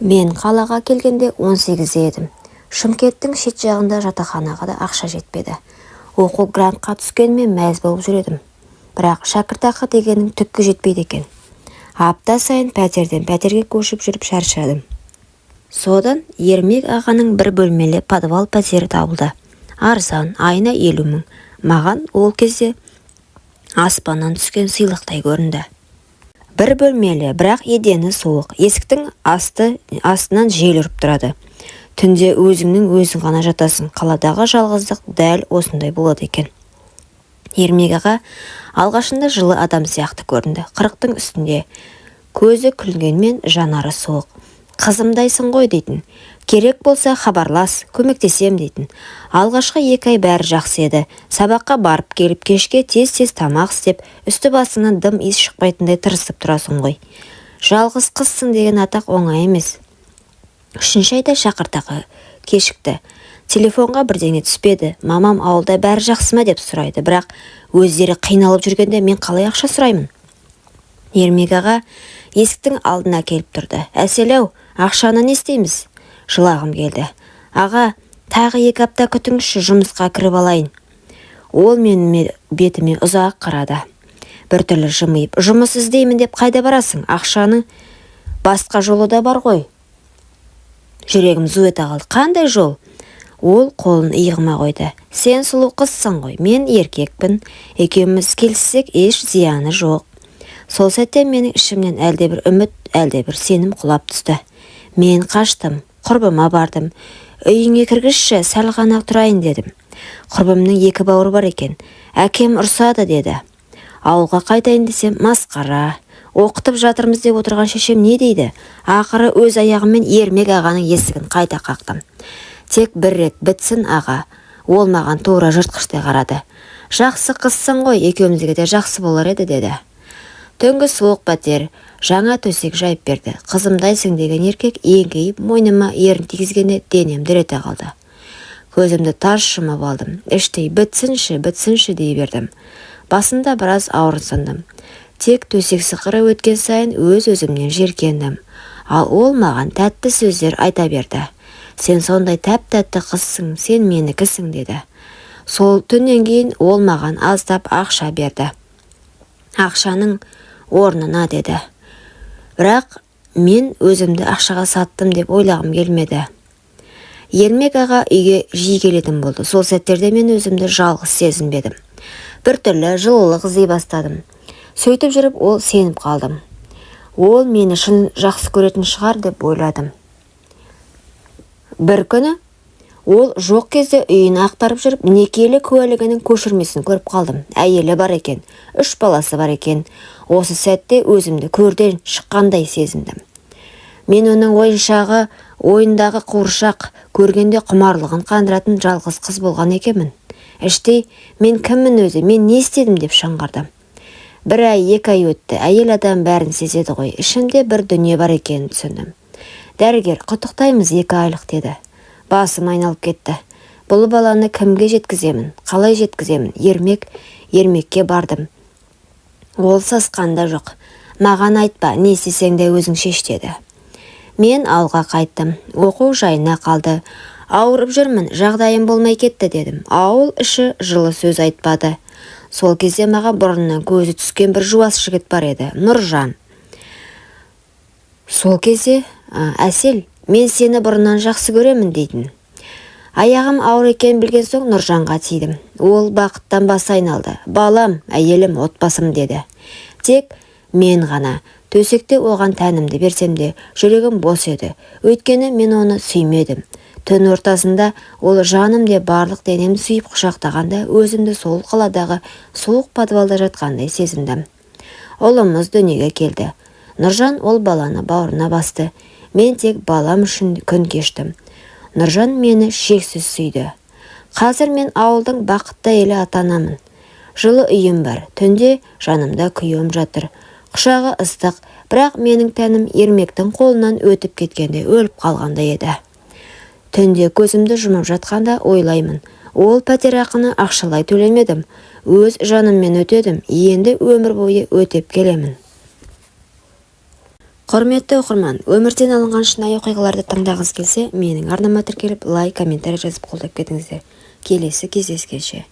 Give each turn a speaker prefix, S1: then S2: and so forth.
S1: Мен қалаға келгенде 18-де едім. Шымкенттің шет жағында жатақханаға да ақша жетпеді. Оқу грантқа түскенмен мәз болып жүредім. Бірақ шәкіртақы дегенің түкке жетпейді екен. Апта сайын пәтерден пәтерге көшіп жүріп шаршадым. Содан Ермек ағаның бір бөлмелі подвал пәтері табылды. Арзан, айына 50 мың. Маған ол кезде аспаннан түскен сыйлықтай көрінді. Бір бөлмелі, бірақ едені суық. Есіктің астынан жел үріп тұрады. Түнде өзің ғана жатасың. Қаладағы жалғыздық дәл осындай болады екен. Ермек аға алғашында жылы адам сияқты көрінді. 40-тың үстінде. Көзі күлгенмен жанары суық. Қызымдайсың ғой дейтін. Керек болса хабарлас, көмектесем дейтін. Алғашқы 2 ай бәрі жақсы еді. Сабаққа барып келіп кешке тез-тез тамақ істеп, үсті басыңнан дым иіс шықпайтындай тырысып тұрасың ғой. Жалғыз қызсың деген атақ оңай емес. 3-ші айда шәкіртақы кешікті. Телефонға бірдеңе түспеді. Мамам ауылда бәрі жақсы ма деп сұрайды. Бірақ өздері қиналып жүргенде мен қалай ақша сұраймын? Ермек аға есіктің алдына келіп тұрды. Әсел-ау, ақшаны не істейміз? Жылағым келді. Аға, тағы 2 апта күтіңізші, жұмысқа кіріп алайын. Ол менің бетіме ұзақ қарады. Біртүрлі жымиып, жұмыс іздеймін деп қайда барасың? Ақшаның басқа жолы да бар ғой. Жүрегім зу ете қалды. Қандай жол? Ол қолын иығыма қойды. Сен сұлу қызсың ғой, мен еркекпін. Екеуміз келіссек еш зияны жоқ. Сол сәтте менің ішімнен әлдебір үміт, әлдебір сенім құлап түсті. Мен қаштым, құрбыма бардым. Үйіңе кіргізші, сәл ғана тұрайын дедім. Құрбымның 2 бауыры бар екен. Әкем ұрсады деді. Ауылға қайтайын десем, масқара. Оқытып жатырмыз деп отырған шешем не дейді? Ақыры өз аяғыммен Ермек ағаның есігін қайта қақтым. Тек бір рет бітсін аға. Ол маған тура жыртқыштай қарады. Жақсы қызсың ғой, екеумізге де жақсы болар еді деді. Түнгі суық пәтер, жаңа төсек жайып берді. Қызымдайсың деген еркек еңкейіп мойныма ерін тигізгенде денем дір ете қалды. Көзімді тарс жұмып алдым. Іштей бітсінші дей бердім. Басында біраз ауырсындым. Тек төсек сықыры өткен сайын өз-өзімнен жеркендім. Ал ол маған тәтті сөздер айта берді. Сен сондай тәп-тәтті қызсың, сен менікісің деді. Сол түннен кейін ол маған аздап ақша берді. Ақшаның орнына деді. Бірақ мен өзімді ақшаға саттым деп ойлағым келмеді. Ермек аға үйге жиі келетін болды. Сол сәттерде мен өзімді жалғыз сезінбедім. Біртүрлі жылылық іздей бастадым. Сөйтіп жүріп ол сеніп қалдым. Ол мені шын жақсы көретін шығар деп ойладым. Бір күні ол жоқ кезде үйін ақтарып жүріп, некелі куәлігінің көшірмесін көріп қалдым. Әйелі бар екен, 3 баласы бар екен. Осы сәтте өзімді көрден шыққандай сезіндім. Мен оның ойындағы қуыршақ, көргенде құмарлығын қандыратын жалғыз қыз болған екенмін. Іштей, мен кіммін өзі, мен не істедім деп шыңғырдым. 1 ай, 2 ай өтті. Әйел адам бәрін сезеді ғой. Ішімде бір дүние бар екенін түсіндім. Дәрігер, құттықтаймыз 2 айлық деді. Басым айналып кетті. Бұл баланы кімге жеткіземін? Қалай жеткіземін? Ермекке бардым. Ол сасқанда жоқ. Маған айтпа, не істесең де өзің шеш деді. Мен ауылға қайттым. Оқу жайына қалды. Ауырып жүрмін, жағдайым болмай кетті дедім. Ауыл іші жылы сөз айтпады. Сол кезде маған бұрыннан көзі түскен бір жуас жігіт бар еді, Нұржан. Сол кезде, Әсел, мен сені бұрыннан жақсы көремін дейтін. Аяғым ауыр екен білген соң Нұржанға тидім. Ол бақыттан бас айналды. Балам, әйелім, отбасым деді. Тек мен ғана. Төсекте оған тәнімді берсем де, жүрегім бос еді. Өйткені мен оны сүймедім. Түн ортасында ол жаным де барлық денемді сүйіп құшақтағанда өзімді сол қаладағы суық подвалда жатқандай сезіндім. Ұлымыз дүниеге келді. Нұржан ол баланы бауырына басты. Мен тек балам үшін күн кештім. Нұржан мені шексіз сүйді. Қазір мен ауылдың бақытты әйелі атанамын. Жылы үйім бар. Түнде жанымда күйеуім жатыр. Құшағы ыстық, бірақ менің тәнім Ермектің қолынан өтіп кеткенде өліп қалғанда еді. Түнде көзімді жұмып жатқанда ойлаймын. Ол пәтерақыны ақшалай төлемедім. Өз жаныммен өтедім. Енді өмір бойы өтеп келемін. Құрметті оқырман, өмірден алынған шынайы оқиғаларды тыңдағыңыз келсе, менің арнама тіркеліп, лайк, комментарий жазып қолдап кетіңіздер. Келесі кездескенше.